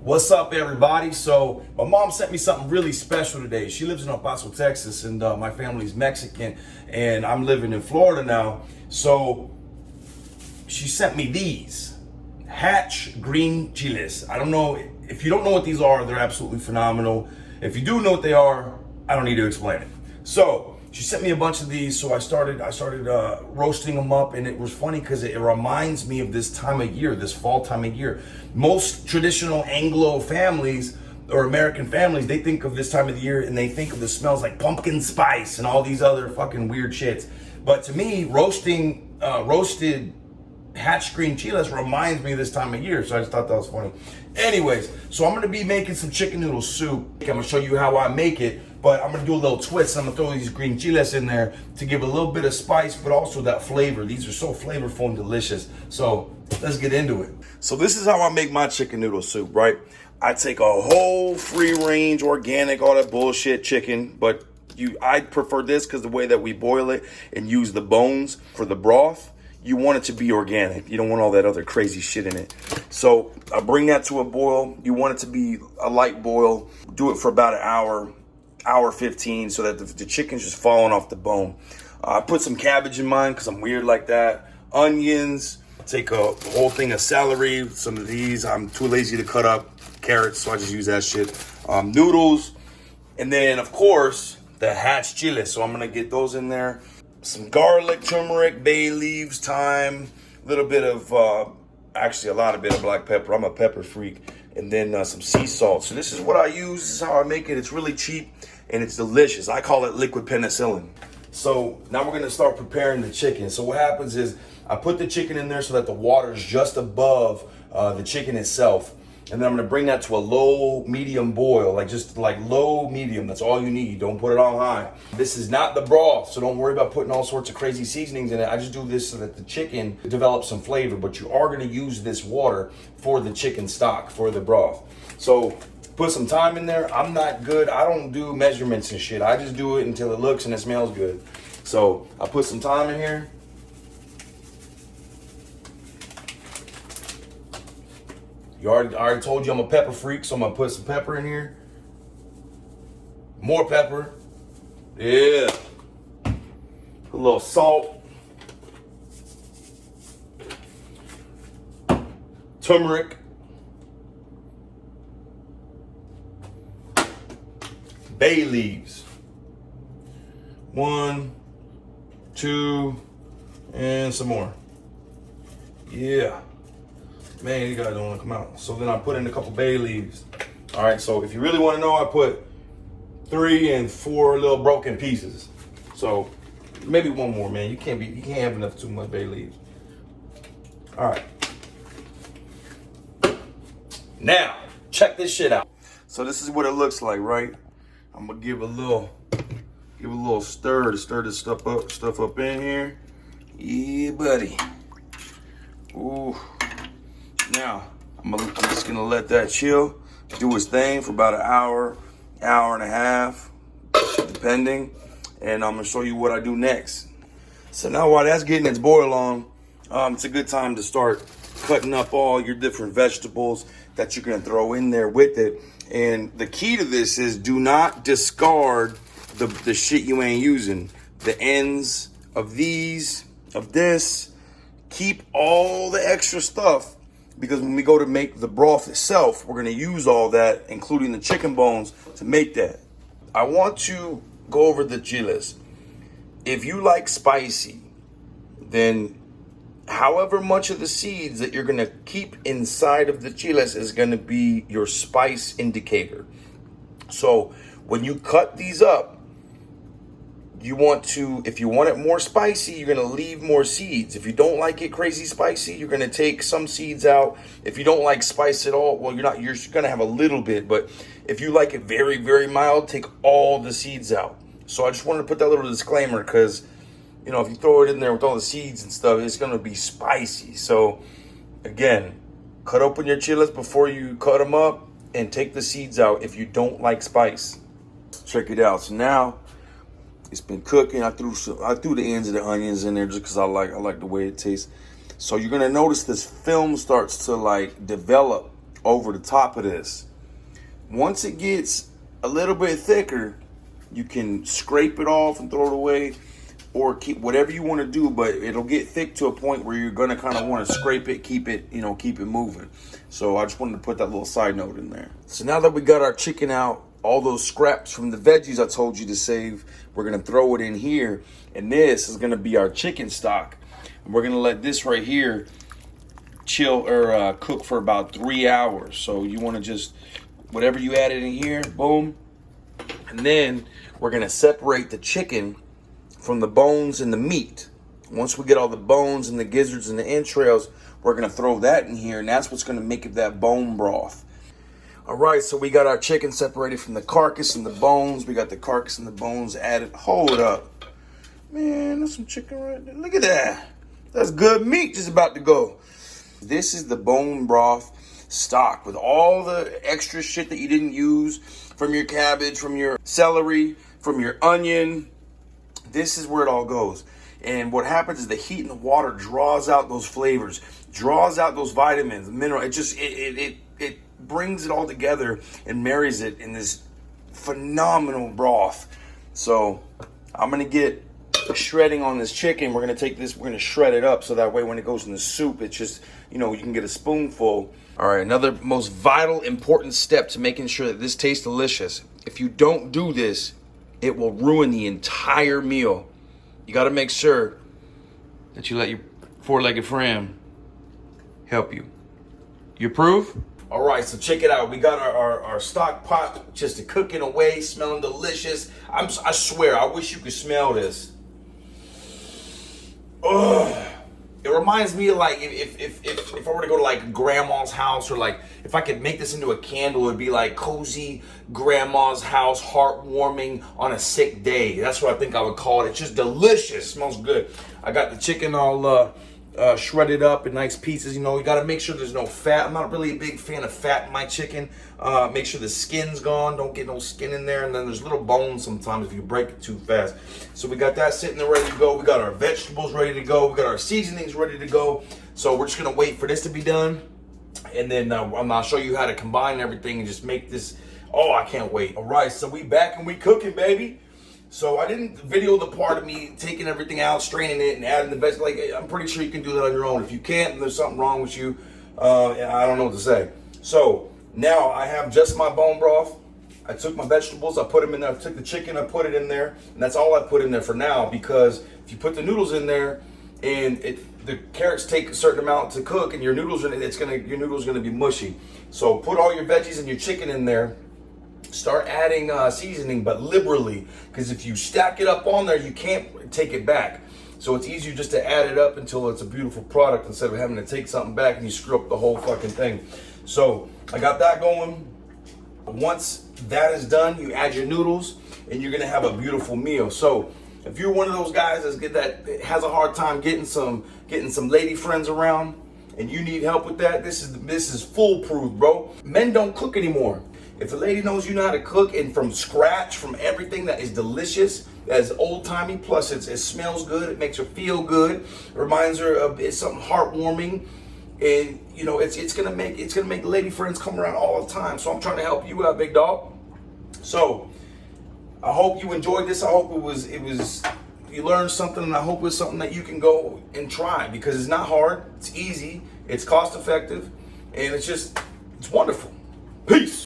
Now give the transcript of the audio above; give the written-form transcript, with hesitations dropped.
What's up, everybody? So my mom sent me something really special today. She lives in El Paso, Texas, and my family's Mexican, and I'm living in Florida now. So she sent me these Hatch green chiles. I don't know if you don't know what these are. They're absolutely phenomenal. If you do know what they are, I don't need to explain it. So she sent me a bunch of these, so I started roasting them up, and it was funny because it reminds me of this time of year, this fall time of year. Most traditional Anglo families or American families, they think of this time of the year and they think of the smells like pumpkin spice and all these other fucking weird shits. But to me, roasted Hatch green chiles reminds me of this time of year, so I just thought that was funny. Anyways, so I'm gonna be making some chicken noodle soup. I'm gonna show you how I make it, but I'm gonna do a little twist. I'm gonna throw these green chiles in there to give a little bit of spice, but also that flavor. These are so flavorful and delicious. So let's get into it. So this is how I make my chicken noodle soup, right? I take a whole free range, organic, all that bullshit chicken, but I prefer this because the way that we boil it and use the bones for the broth, you want it to be organic. You don't want all that other crazy shit in it. So I bring that to a boil. You want it to be a light boil. Do it for about an hour 15, so that the chicken's just falling off the bone. I put some cabbage in mine because I'm weird like that. Onions. Take a whole thing of celery. Some of these I'm too lazy to cut up. Carrots, so I just use that shit. Noodles. And then, of course, the Hatch chiles. So I'm going to get those in there. Some garlic, turmeric, bay leaves, thyme, a little bit of, actually a lot of bit of black pepper. I'm a pepper freak. And then some sea salt. So this is what I use. This is how I make it. It's really cheap and it's delicious. I call it liquid penicillin. So now we're going to start preparing the chicken. So what happens is I put the chicken in there so that the water is just above the chicken itself. And then I'm gonna bring that to a low medium boil, like low medium. That's all you need. Don't put it on high. This is not the broth, so don't worry about putting all sorts of crazy seasonings in it. I just do this so that the chicken develops some flavor, but you are gonna use this water for the chicken stock, for the broth. So put some thyme in there. I'm not good. I don't do measurements and shit. I just do it until it looks and it smells good. So I put some thyme in here. I already told you I'm a pepper freak, so I'm gonna put some pepper in here. More pepper. Yeah. A little salt. Turmeric. Bay leaves. 1, 2, and some more. Yeah. Man, these guys don't want to come out. So then I put in a couple bay leaves. All right, so if you really want to know, I put 3 and 4 little broken pieces. So maybe one more, man. You can't have enough too much bay leaves. All right. Now, check this shit out. So this is what it looks like, right? I'm gonna give a little stir to stir this stuff up in here. Yeah, buddy. Ooh. Now, I'm just gonna let that chill, do its thing for about an hour and a half, depending. And I'm gonna show you what I do next. So now while that's getting its boil on, it's a good time to start cutting up all your different vegetables that you're gonna throw in there with it. And the key to this is do not discard the shit you ain't using. The ends of this, keep all the extra stuff. Because when we go to make the broth itself, we're gonna use all that, including the chicken bones, to make that. I want to go over the chiles. If you like spicy, then however much of the seeds that you're gonna keep inside of the chiles is gonna be your spice indicator. So when you cut these up, if you want it more spicy, you're gonna leave more seeds. If you don't like it crazy spicy, you're gonna take some seeds out. If you don't like spice at all, well, you're gonna have a little bit, but if you like it very, very mild, take all the seeds out. So I just wanted to put that little disclaimer because, you know, if you throw it in there with all the seeds and stuff, it's gonna be spicy. So again, cut open your chiles before you cut them up and take the seeds out if you don't like spice. Check it out. So now, it's been cooking. I threw the ends of the onions in there just because I like the way it tastes. So you're gonna notice this film starts to like develop over the top of this. Once it gets a little bit thicker, you can scrape it off and throw it away, or keep whatever you want to do, but it'll get thick to a point where you're going to kind of want to scrape it, keep it moving. So I just wanted to put that little side note in there. So now that we got our chicken out, all those scraps from the veggies I told you to save, we're going to throw it in here, and this is going to be our chicken stock. And we're going to let this right here chill or cook for about 3 hours. So you want to just, whatever you added in here, boom. And then we're going to separate the chicken from the bones and the meat. Once we get all the bones and the gizzards and the entrails, we're going to throw that in here, and that's what's going to make it that bone broth. All right, so we got our chicken separated from the carcass and the bones. We got the carcass and the bones added. Hold up. Man, there's some chicken right there. Look at that. That's good meat just about to go. This is the bone broth stock with all the extra shit that you didn't use from your cabbage, from your celery, from your onion. This is where it all goes. And what happens is the heat and the water draws out those flavors, draws out those vitamins, mineral. It brings it all together and marries it in this phenomenal broth. So I'm going to get shredding on this chicken. We're going to take this, we're going to shred it up so that way when it goes in the soup, it's just, you can get a spoonful. All right, another most vital, important step to making sure that this tastes delicious. If you don't do this, it will ruin the entire meal. You got to make sure that you let your four-legged friend help you. You approve? All right, so check it out. We got our stock pot just cooking away, smelling delicious. I swear, I wish you could smell this. Ugh. It reminds me of like if I were to go to like grandma's house, or like if I could make this into a candle, it'd be like cozy grandma's house, heartwarming on a sick day. That's what I think I would call it. It's just delicious. Smells good. I got the chicken all shredded up in nice pieces. You got to make sure there's no fat. I'm not really a big fan of fat in my chicken. Make sure the skin's gone. Don't get no skin in there. And then there's little bones sometimes if you break it too fast. So we got that sitting there ready to go. We got our vegetables ready to go. We got our seasonings ready to go. So we're just going to wait for this to be done. And then I'll show you how to combine everything and just make this. Oh, I can't wait. All right, so we back and we cooking, baby. So I didn't video the part of me taking everything out, straining it, and adding the vegetables. Like, I'm pretty sure you can do that on your own. If you can't, then there's something wrong with you. I don't know what to say. So now I have just my bone broth. I took my vegetables, I put them in there. I took the chicken, I put it in there, and that's all I put in there for now. Because if you put the noodles in there, and the carrots take a certain amount to cook, and your noodles gonna be mushy. So put all your veggies and your chicken in there. Start adding seasoning, but liberally, because if you stack it up on there, you can't take it back. So it's easier just to add it up until it's a beautiful product instead of having to take something back and you screw up the whole fucking thing. So I got that going. Once that is done, you add your noodles and you're gonna have a beautiful meal. So if you're one of those guys that has a hard time getting some lady friends around and you need help with that, this is foolproof, bro. Men don't cook anymore. If a lady knows you know how to cook and from scratch, from everything that is delicious, that's old-timey, plus it smells good, it makes her feel good, reminds her of it's something heartwarming, and it's gonna make lady friends come around all the time. So I'm trying to help you out, big dog. So I hope you enjoyed this. I hope it was you learned something, and I hope it's something that you can go and try, because it's not hard, it's easy, it's cost effective, and it's wonderful.